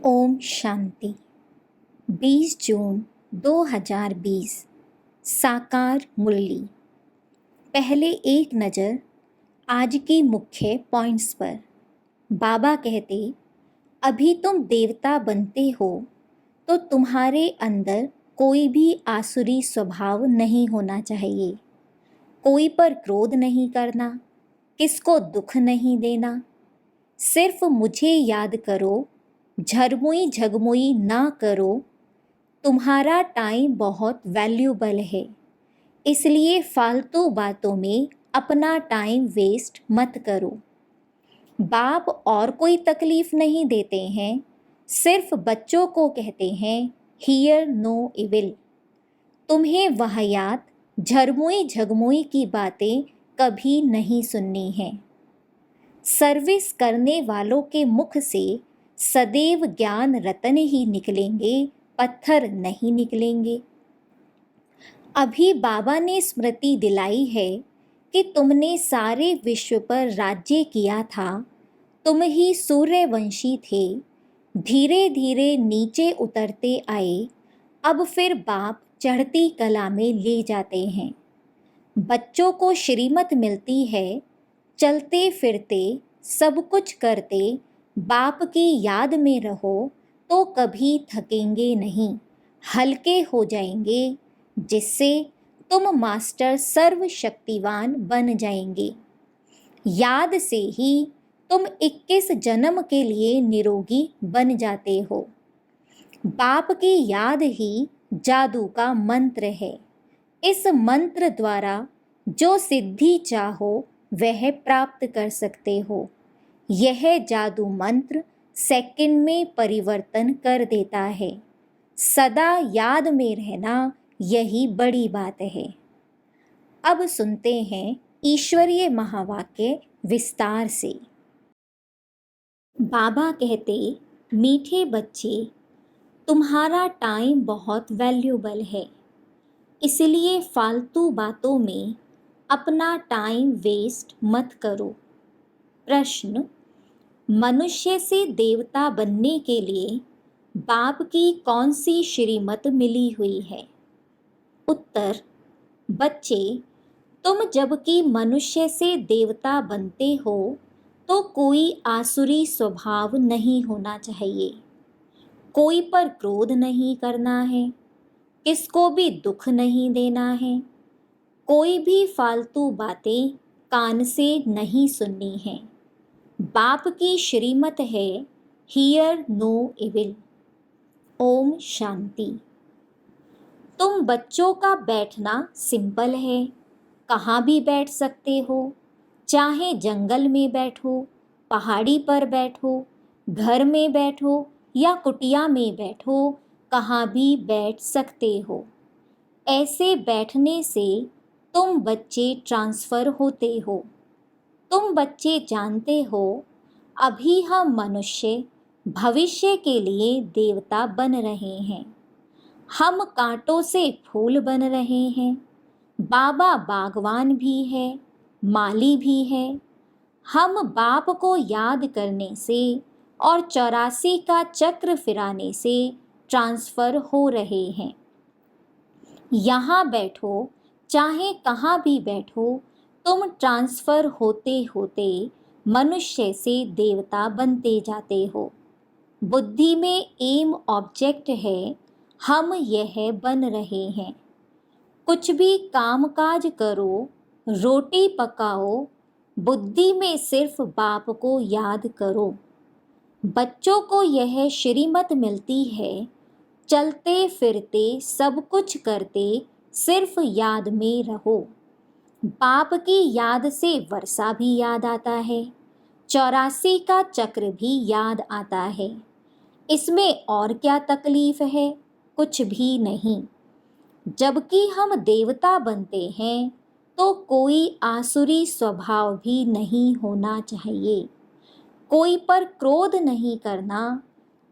ओम शांति। 20 जून 2020 साकार मुरली। पहले एक नज़र आज की मुख्य पॉइंट्स पर। बाबा कहते, अभी तुम देवता बनते हो तो तुम्हारे अंदर कोई भी आसुरी स्वभाव नहीं होना चाहिए। कोई पर क्रोध नहीं करना, किसको दुख नहीं देना। सिर्फ मुझे याद करो, झरमुई झगमुई ना करो। तुम्हारा टाइम बहुत वैल्यूबल है, इसलिए फालतू बातों में अपना टाइम वेस्ट मत करो। बाप और कोई तकलीफ नहीं देते हैं, सिर्फ बच्चों को कहते हैं हियर नो इविल। तुम्हें वाहियात झरमुई झगमुई की बातें कभी नहीं सुननी है। सर्विस करने वालों के मुख से सदैव ज्ञान रतन ही निकलेंगे, पत्थर नहीं निकलेंगे। अभी बाबा ने स्मृति दिलाई है कि तुमने सारे विश्व पर राज्य किया था। तुम ही सूर्यवंशी थे, धीरे धीरे नीचे उतरते आए। अब फिर बाप चढ़ती कला में ले जाते हैं। बच्चों को श्रीमत मिलती है, चलते फिरते सब कुछ करते बाप की याद में रहो तो कभी थकेंगे नहीं, हल्के हो जाएंगे, जिससे तुम मास्टर सर्वशक्तिवान बन जाएंगे। याद से ही तुम 21 जन्म के लिए निरोगी बन जाते हो। बाप की याद ही जादू का मंत्र है। इस मंत्र द्वारा जो सिद्धि चाहो वह प्राप्त कर सकते हो। यह जादू मंत्र सेकंड में परिवर्तन कर देता है। सदा याद में रहना यही बड़ी बात है। अब सुनते हैं ईश्वरीय महावाक्य विस्तार से। बाबा कहते, मीठे बच्चे, तुम्हारा टाइम बहुत वैल्यूबल है, इसलिए फालतू बातों में अपना टाइम वेस्ट मत करो। प्रश्न, मनुष्य से देवता बनने के लिए बाप की कौन सी श्रीमत मिली हुई है? उत्तर, बच्चे, तुम जबकि मनुष्य से देवता बनते हो तो कोई आसुरी स्वभाव नहीं होना चाहिए। कोई पर क्रोध नहीं करना है, किसको भी दुख नहीं देना है। कोई भी फालतू बातें कान से नहीं सुननी है। बाप की श्रीमत है here no evil. Om Shanti. तुम बच्चों का बैठना सिंपल है, कहाँ भी बैठ सकते हो। चाहे जंगल में बैठो, पहाड़ी पर बैठो, घर में बैठो या कुटिया में बैठो, कहाँ भी बैठ सकते हो। ऐसे बैठने से तुम बच्चे ट्रांसफ़र होते हो। तुम बच्चे जानते हो, अभी हम मनुष्य भविष्य के लिए देवता बन रहे हैं। हम कांटों से फूल बन रहे हैं। बाबा बागवान भी है, माली भी है। हम बाप को याद करने से और 84 का चक्र फिराने से ट्रांसफ़र हो रहे हैं। यहाँ बैठो, चाहे कहाँ भी बैठो, तुम ट्रांसफ़र होते होते मनुष्य से देवता बनते जाते हो। बुद्धि में एम ऑब्जेक्ट है, हम यह बन रहे हैं। कुछ भी कामकाज करो, रोटी पकाओ, बुद्धि में सिर्फ बाप को याद करो। बच्चों को यह श्रीमत मिलती है, चलते फिरते सब कुछ करते सिर्फ याद में रहो। बाप की याद से वर्षा भी याद आता है, 84 का चक्र भी याद आता है। इसमें और क्या तकलीफ है? कुछ भी नहीं। जबकि हम देवता बनते हैं तो कोई आसुरी स्वभाव भी नहीं होना चाहिए। कोई पर क्रोध नहीं करना,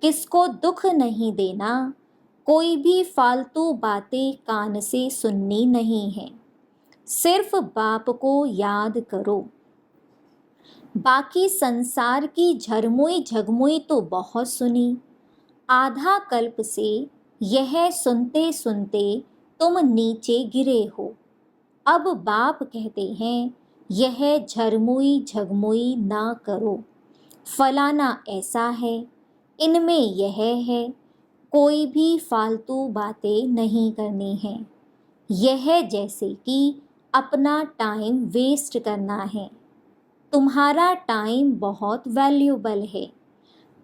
किसको दुख नहीं देना। कोई भी फालतू बातें कान से सुननी नहीं है। सिर्फ बाप को याद करो। बाकी संसार की झरमुई झगमुई तो बहुत सुनी, आधा कल्प से यह सुनते सुनते तुम नीचे गिरे हो। अब बाप कहते हैं यह झरमुई झगमुई ना करो, फलाना ऐसा है, इनमें यह है, कोई भी फालतू बातें नहीं करनी है। यह जैसे कि अपना टाइम वेस्ट करना है। तुम्हारा टाइम बहुत वैल्यूबल है।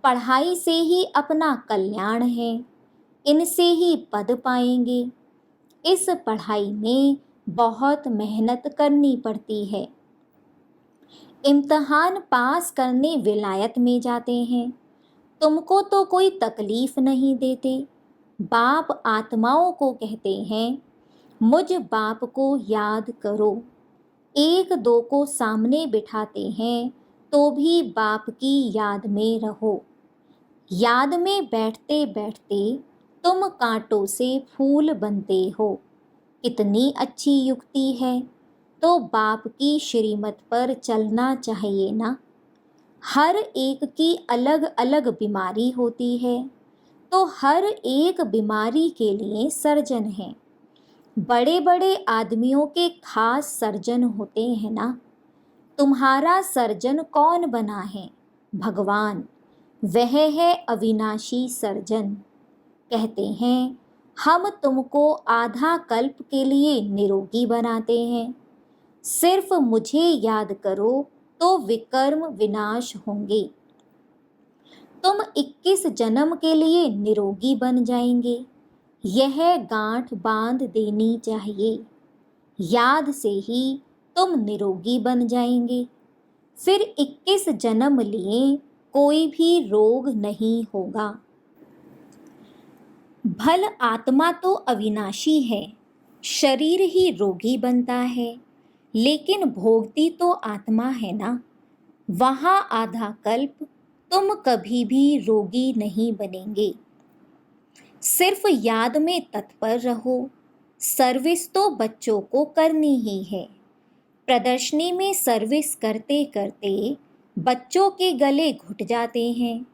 पढ़ाई से ही अपना कल्याण है, इनसे ही पद पाएंगे। इस पढ़ाई में बहुत मेहनत करनी पड़ती है। इम्तिहान पास करने विलायत में जाते हैं। तुमको तो कोई तकलीफ नहीं देते। बाप आत्माओं को कहते हैं मुझ बाप को याद करो। एक दो को सामने बिठाते हैं तो भी बाप की याद में रहो। याद में बैठते बैठते तुम कांटों से फूल बनते हो। कितनी अच्छी युक्ति है। तो बाप की श्रीमत पर चलना चाहिए ना। हर एक की अलग अलग बीमारी होती है, तो हर एक बीमारी के लिए सर्जन है। बड़े बड़े आदमियों के खास सर्जन होते हैं ना। तुम्हारा सर्जन कौन बना है? भगवान। वह है अविनाशी सर्जन। कहते हैं हम तुमको आधा कल्प के लिए निरोगी बनाते हैं। सिर्फ मुझे याद करो तो विकर्म विनाश होंगे। तुम 21 जन्म के लिए निरोगी बन जाएंगे। यह गांठ बांध देनी चाहिए। याद से ही तुम निरोगी बन जाएंगे। फिर 21 जन्म लिए कोई भी रोग नहीं होगा। भल आत्मा तो अविनाशी है, शरीर ही रोगी बनता है, लेकिन भोगती तो आत्मा है ना। वहाँ आधा कल्प तुम कभी भी रोगी नहीं बनेंगे। सिर्फ याद में तत्पर रहो। सर्विस तो बच्चों को करनी ही है। प्रदर्शनी में सर्विस करते करते बच्चों के गले घुट जाते हैं।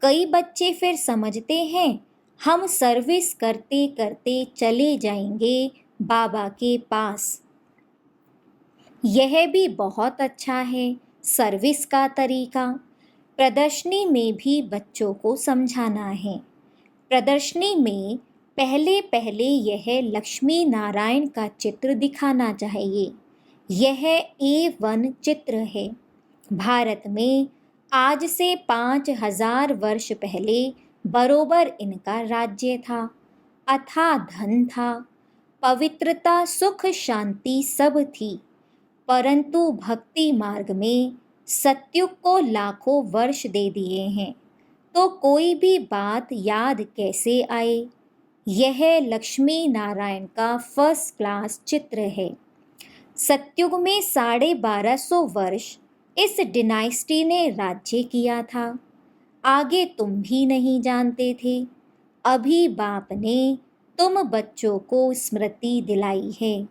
कई बच्चे फिर समझते हैं हम सर्विस करते करते चले जाएंगे बाबा के पास। यह भी बहुत अच्छा है सर्विस का तरीका। प्रदर्शनी में भी बच्चों को समझाना है। प्रदर्शनी में पहले पहले यह लक्ष्मी नारायण का चित्र दिखाना चाहिए। यह A1 चित्र है। भारत में आज से 5000 वर्ष पहले बरोबर इनका राज्य था। अथाह धन था, पवित्रता, सुख, शांति सब थी। परंतु भक्ति मार्ग में सत्युग को लाखों वर्ष दे दिए हैं, तो कोई भी बात याद कैसे आए। यह लक्ष्मी नारायण का फर्स्ट क्लास चित्र है। सत्युग में 1250 वर्ष इस डिनाइस्टी ने राज्य किया था। आगे तुम भी नहीं जानते थे। अभी बाप ने तुम बच्चों को स्मृति दिलाई है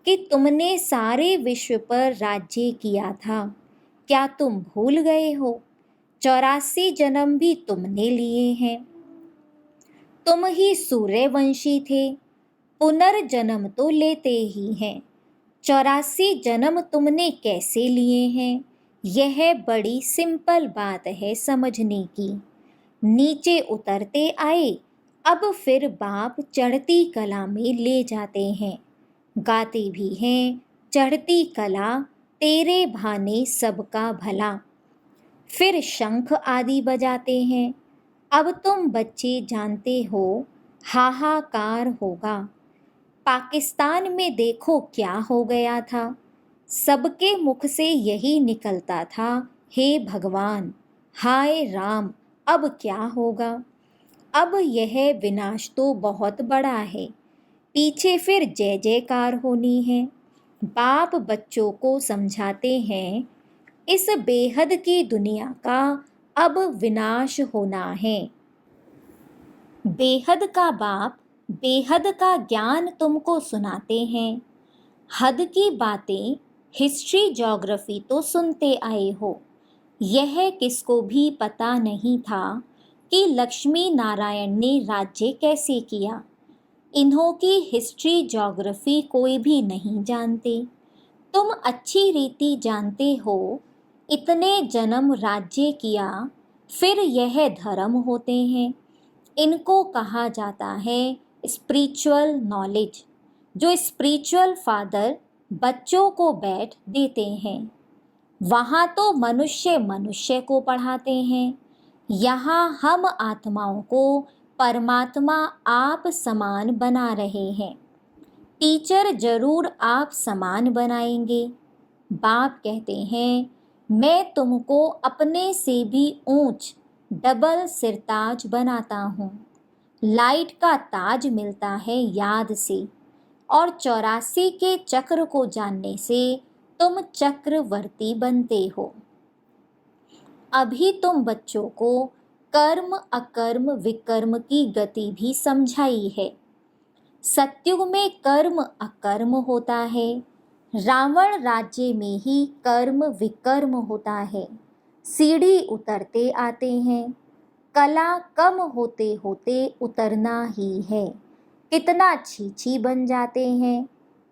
कि तुमने सारे विश्व पर राज्य किया था। क्या तुम भूल गए हो? 84 जन्म भी तुमने लिए हैं। तुम ही सूर्यवंशी थे। पुनर्जन्म तो लेते ही हैं। 84 जन्म तुमने कैसे लिए हैं? यह बड़ी सिंपल बात है समझने की। नीचे उतरते आए, अब फिर बाप चढ़ती कला में ले जाते हैं। गाते भी हैं चढ़ती कला तेरे भाने सबका भला। फिर शंख आदि बजाते हैं। अब तुम बच्चे जानते हो हाहाकार होगा। पाकिस्तान में देखो क्या हो गया था। सबके मुख से यही निकलता था, हे भगवान, हाय राम, अब क्या होगा। अब यह विनाश तो बहुत बड़ा है, पीछे फिर जय जयकार होनी है। बाप बच्चों को समझाते हैं इस बेहद की दुनिया का अब विनाश होना है। बेहद का बाप बेहद का ज्ञान तुमको सुनाते हैं। हद की बातें हिस्ट्री ज्योग्राफी तो सुनते आए हो। यह किसको भी पता नहीं था कि लक्ष्मी नारायण ने राज्य कैसे किया। इन्हों की हिस्ट्री ज्योग्राफी कोई भी नहीं जानते। तुम अच्छी रीति जानते हो, इतने जन्म राज्य किया, फिर यह धर्म होते हैं। इनको कहा जाता है स्पिरिचुअल नॉलेज, जो स्पिरिचुअल फादर बच्चों को बैठ देते हैं। वहाँ तो मनुष्य मनुष्य को पढ़ाते हैं, यहाँ हम आत्माओं को परमात्मा आप समान बना रहे हैं। टीचर जरूर आप समान बनाएंगे। बाप कहते हैं, मैं तुमको अपने से भी ऊंच डबल सिरताज बनाता हूँ। लाइट का ताज मिलता है याद से, और 84 के चक्र को जानने से तुम चक्रवर्ती बनते हो। अभी तुम बच्चों को कर्म अकर्म विकर्म की गति भी समझाई है। सत्युग में कर्म अकर्म होता है, रावण राज्य में ही कर्म विकर्म होता है। सीढ़ी उतरते आते हैं, कला कम होते होते उतरना ही है। कितना छीछी बन जाते हैं,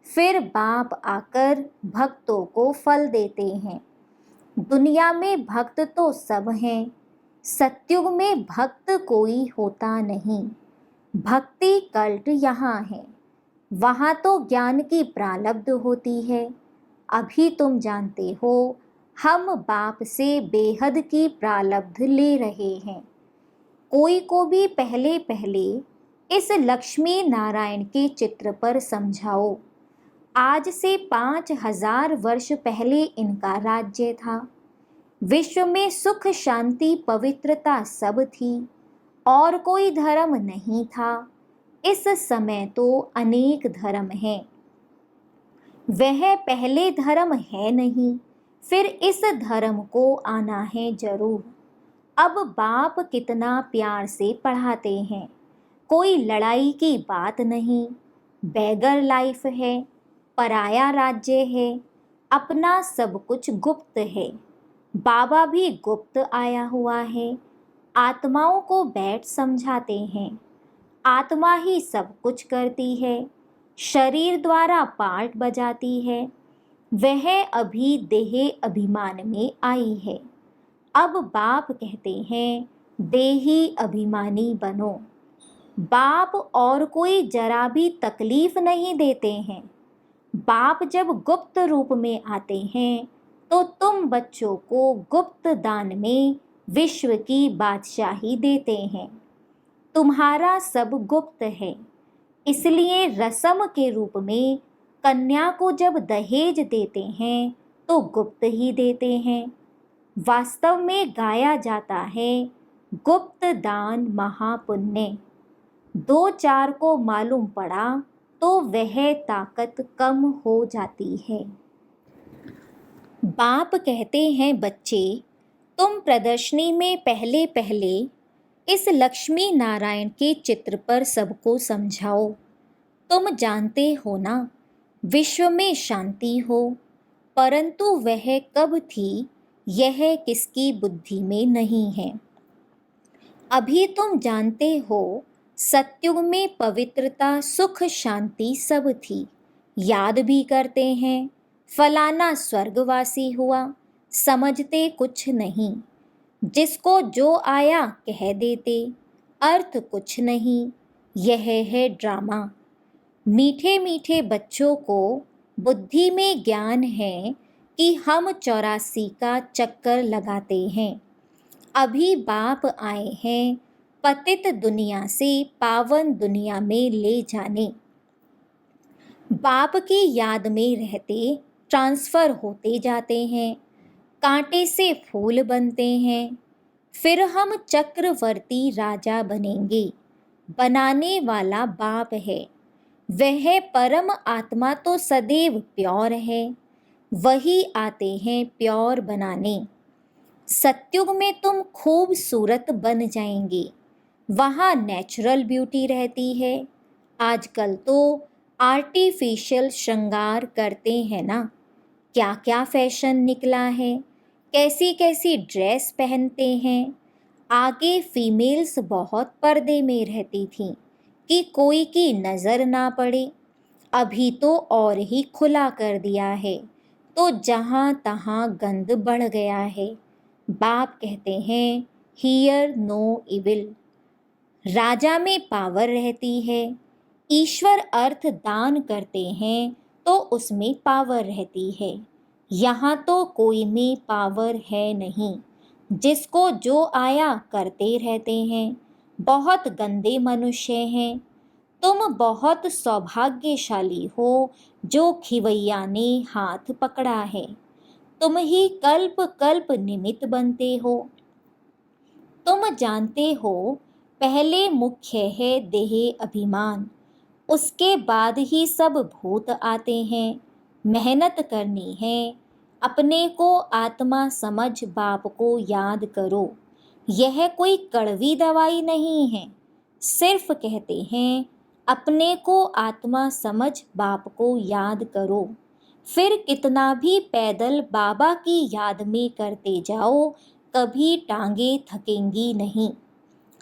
फिर बाप आकर भक्तों को फल देते हैं। दुनिया में भक्त तो सब हैं, सत्युग में भक्त कोई होता नहीं। भक्ति कल्ट यहाँ है, वहाँ तो ज्ञान की प्रारब्ध होती है। अभी तुम जानते हो, हम बाप से बेहद की प्रारब्ध ले रहे हैं। कोई को भी पहले पहले इस लक्ष्मी नारायण के चित्र पर समझाओ। आज से 5000 वर्ष पहले इनका राज्य था। विश्व में सुख शांति पवित्रता सब थी, और कोई धर्म नहीं था। इस समय तो अनेक धर्म हैं। वह पहले धर्म है नहीं, फिर इस धर्म को आना है जरूर। अब बाप कितना प्यार से पढ़ाते हैं, कोई लड़ाई की बात नहीं। बैगर लाइफ है, पराया राज्य है, अपना सब कुछ गुप्त है। बाबा भी गुप्त आया हुआ है, आत्माओं को बैठ समझाते हैं। आत्मा ही सब कुछ करती है, शरीर द्वारा पार्ट बजाती है। वह अभी देह अभिमान में आई है। अब बाप कहते हैं, देही अभिमानी बनो। बाप और कोई जरा भी तकलीफ नहीं देते हैं। बाप जब गुप्त रूप में आते हैं, तो तुम बच्चों को गुप्त दान में विश्व की बादशाही देते हैं। तुम्हारा सब गुप्त है, इसलिए रस्म के रूप में कन्या को जब दहेज देते हैं तो गुप्त ही देते हैं। वास्तव में गाया जाता है, गुप्त दान महापुण्य। 2-4 को मालूम पड़ा तो वह ताकत कम हो जाती है। बाप कहते हैं, बच्चे तुम प्रदर्शनी में पहले पहले इस लक्ष्मी नारायण के चित्र पर सबको समझाओ। तुम जानते हो ना, विश्व में शांति हो, परंतु वह कब थी यह किसकी बुद्धि में नहीं है। अभी तुम जानते हो, सत्युग में पवित्रता सुख शांति सब थी। याद भी करते हैं, फलाना स्वर्गवासी हुआ, समझते कुछ नहीं। जिसको जो आया कह देते, अर्थ कुछ नहीं। यह है ड्रामा। मीठे मीठे बच्चों को बुद्धि में ज्ञान है कि हम 84 का चक्कर लगाते हैं। अभी बाप आए हैं पतित दुनिया से पावन दुनिया में ले जाने। बाप की याद में रहते ट्रांसफर होते जाते हैं, कांटे से फूल बनते हैं। फिर हम चक्रवर्ती राजा बनेंगे। बनाने वाला बाप है, वह परम आत्मा तो सदैव प्योर है, वही आते हैं प्योर बनाने। सत्युग में तुम खूबसूरत बन जाएंगे, वहाँ नेचुरल ब्यूटी रहती है। आजकल तो आर्टिफिशियल श्रृंगार करते हैं ना, क्या क्या फैशन निकला है, कैसी कैसी ड्रेस पहनते हैं। आगे फीमेल्स बहुत पर्दे में रहती थीं कि कोई की नज़र ना पड़े। अभी तो और ही खुला कर दिया है, तो जहाँ तहाँ गंद बढ़ गया है। बाप कहते हैं हियर नो इविल। राजा में पावर रहती है। ईश्वर अर्थ दान करते हैं तो उसमें पावर रहती है। यहाँ तो कोई में पावर है नहीं, जिसको जो आया करते रहते हैं। बहुत गंदे मनुष्य हैं। तुम बहुत सौभाग्यशाली हो जो खिवैया ने हाथ पकड़ा है। तुम ही कल्प कल्प निमित्त बनते हो। तुम जानते हो पहले मुख्य है देह अभिमान, उसके बाद ही सब भूत आते हैं। मेहनत करनी है, अपने को आत्मा समझ बाप को याद करो। यह कोई कड़वी दवाई नहीं है, सिर्फ कहते हैं अपने को आत्मा समझ बाप को याद करो। फिर कितना भी पैदल बाबा की याद में करते जाओ, कभी टांगे थकेंगी नहीं,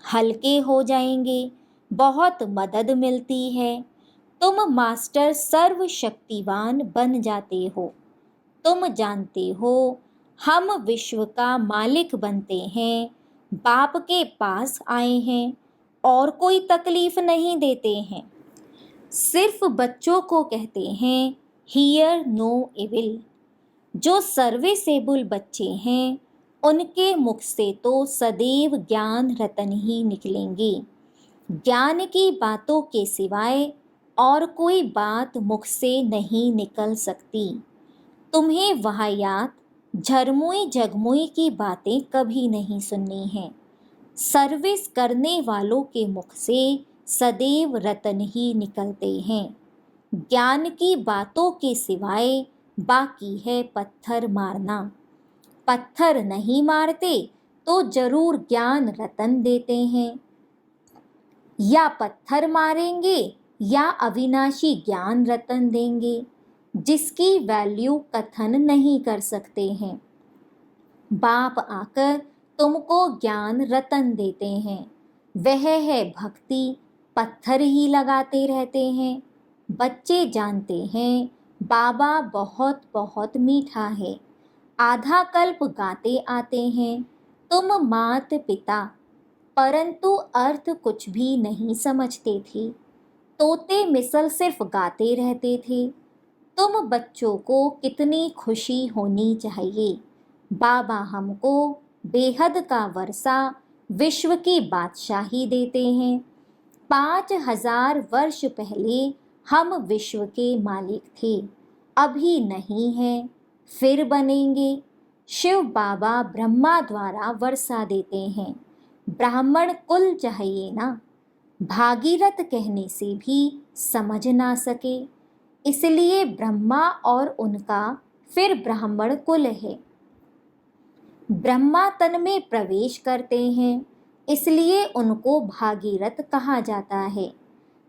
हल्के हो जाएंगे। बहुत मदद मिलती है। तुम मास्टर सर्वशक्तिवान बन जाते हो। तुम जानते हो हम विश्व का मालिक बनते हैं। बाप के पास आए हैं और कोई तकलीफ नहीं देते हैं। सिर्फ बच्चों को कहते हैं हियर नो इविल। जो सर्विसेबल बच्चे हैं उनके मुख से तो सदैव ज्ञान रतन ही निकलेंगे। ज्ञान की बातों के सिवाय और कोई बात मुख से नहीं निकल सकती। तुम्हें वाहियात झरमुई जगमुई की बातें कभी नहीं सुननी हैं। सर्विस करने वालों के मुख से सदैव रतन ही निकलते हैं। ज्ञान की बातों के सिवाय बाकी है पत्थर मारना। पत्थर नहीं मारते तो जरूर ज्ञान रतन देते हैं। या पत्थर मारेंगे या अविनाशी ज्ञान रतन देंगे, जिसकी वैल्यू कथन नहीं कर सकते हैं। बाप आकर तुमको ज्ञान रतन देते हैं। वह है भक्ति। पत्थर ही लगाते रहते हैं। बच्चे जानते हैं बाबा बहुत बहुत मीठा है। आधा कल्प गाते आते हैं। तुम मात पिता, परंतु अर्थ कुछ भी नहीं समझते थे। तोते मिसल सिर्फ गाते रहते थे। तुम बच्चों को कितनी खुशी होनी चाहिए। बाबा हमको बेहद का वर्षा, विश्व की बादशाही देते हैं। 5000 वर्ष पहले हम विश्व के मालिक थे, अभी नहीं हैं, फिर बनेंगे। शिव बाबा ब्रह्मा द्वारा वर्षा देते हैं। ब्राह्मण कुल चाहिए ना। भागीरथ कहने से भी समझ ना सके, इसलिए ब्रह्मा और उनका फिर ब्राह्मण कुल है। ब्रह्मा तन में प्रवेश करते हैं, इसलिए उनको भागीरथ कहा जाता है।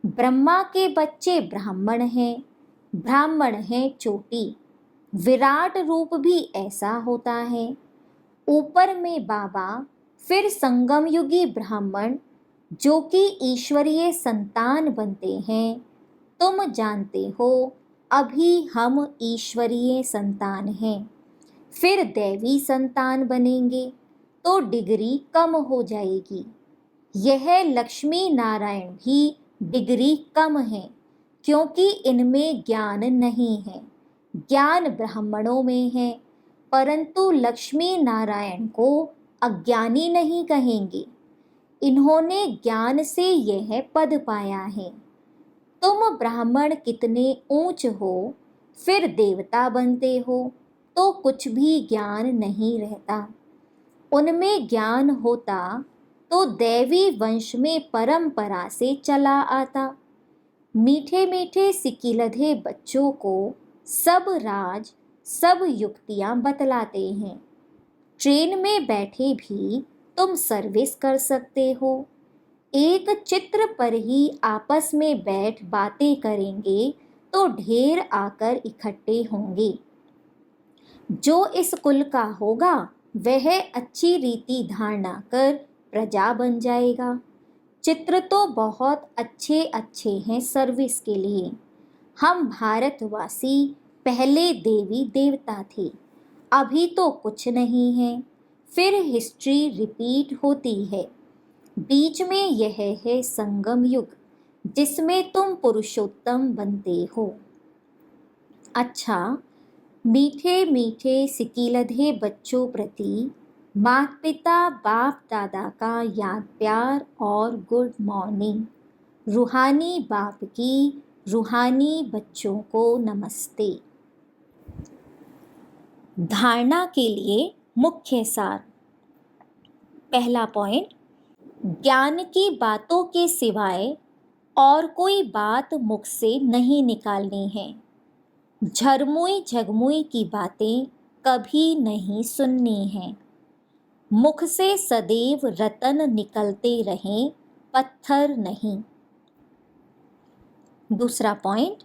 ब्रह्मा के बच्चे ब्राह्मण हैं। ब्राह्मण हैं चोटी। विराट रूप भी ऐसा होता है। ऊपर में बाबा, फिर संगम युगी ब्राह्मण जो कि ईश्वरीय संतान बनते हैं। तुम जानते हो अभी हम ईश्वरीय संतान हैं, फिर दैवी संतान बनेंगे तो डिग्री कम हो जाएगी। यह लक्ष्मी नारायण भी डिग्री कम है, क्योंकि इनमें ज्ञान नहीं है। ज्ञान ब्राह्मणों में है, परंतु लक्ष्मी नारायण को अज्ञानी नहीं कहेंगे। इन्होंने ज्ञान से यह पद पाया है। तुम ब्राह्मण कितने ऊंच हो, फिर देवता बनते हो तो कुछ भी ज्ञान नहीं रहता। उनमें ज्ञान होता तो दैवी वंश में परंपरा से चला आता। मीठे मीठे सिकिलधे बच्चों को सब राज, सब युक्तियां बतलाते हैं। ट्रेन में बैठे भी तुम सर्विस कर सकते हो। एक चित्र पर ही आपस में बैठ बातें करेंगे तो ढेर आकर इकट्ठे होंगे। जो इस कुल का होगा वह अच्छी रीति धारणा कर प्रजा बन जाएगा। चित्र तो बहुत अच्छे अच्छे हैं सर्विस के लिए। हम भारतवासी पहले देवी देवता थे, अभी तो कुछ नहीं है। फिर हिस्ट्री रिपीट होती है। बीच में यह है संगम युग, जिसमें तुम पुरुषोत्तम बनते हो। अच्छा, मीठे मीठे सिकीलधे बच्चों प्रति माता पिता बाप दादा का याद प्यार और गुड मॉर्निंग। रूहानी बाप की रूहानी बच्चों को नमस्ते। धारणा के लिए मुख्य सार। पहला पॉइंट, ज्ञान की बातों के सिवाय और कोई बात मुख से नहीं निकालनी है। झरमुई झगमुई की बातें कभी नहीं सुननी हैं। मुख से सदैव रतन निकलते रहें, पत्थर नहीं। दूसरा पॉइंट,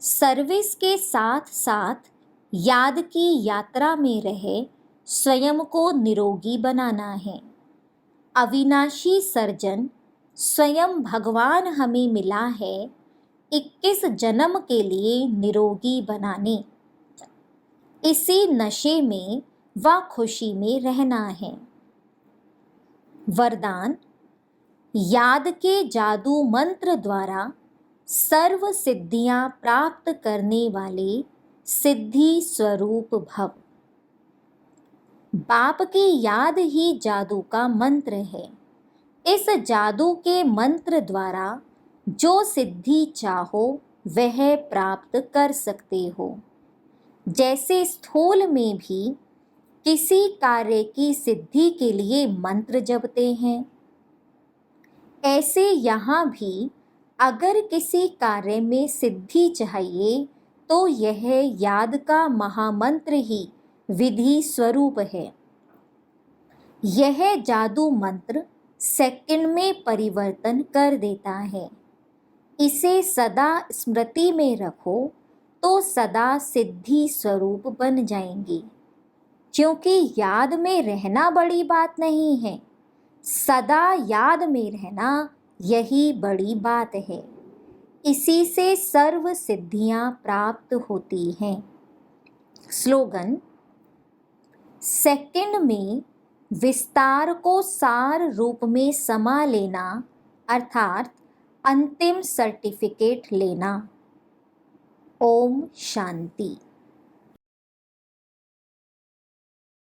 सर्विस के साथ साथ याद की यात्रा में रहे स्वयं को निरोगी बनाना है। अविनाशी सर्जन स्वयं भगवान हमें मिला है 21 जन्म के लिए निरोगी बनाने। इसी नशे में व खुशी में रहना है। वरदान, याद के जादू मंत्र द्वारा सर्व सिद्धियां प्राप्त करने वाले सिद्धि स्वरूप भव। बाप की याद ही जादू का मंत्र है। इस जादू के मंत्र द्वारा जो सिद्धि चाहो वह प्राप्त कर सकते हो। जैसे स्थूल में भी किसी कार्य की सिद्धि के लिए मंत्र जपते हैं, ऐसे यहाँ भी अगर किसी कार्य में सिद्धि चाहिए तो यह याद का महामंत्र ही विधि स्वरूप है। यह जादू मंत्र सेकंड में परिवर्तन कर देता है। इसे सदा स्मृति में रखो तो सदा सिद्धि स्वरूप बन जाएंगी। क्योंकि याद में रहना बड़ी बात नहीं है, सदा याद में रहना यही बड़ी बात है। इसी से सर्व सिद्धियां प्राप्त होती हैं। स्लोगन, सेकंड में विस्तार को सार रूप में समा लेना अर्थात अंतिम सर्टिफिकेट लेना। ओम शांति।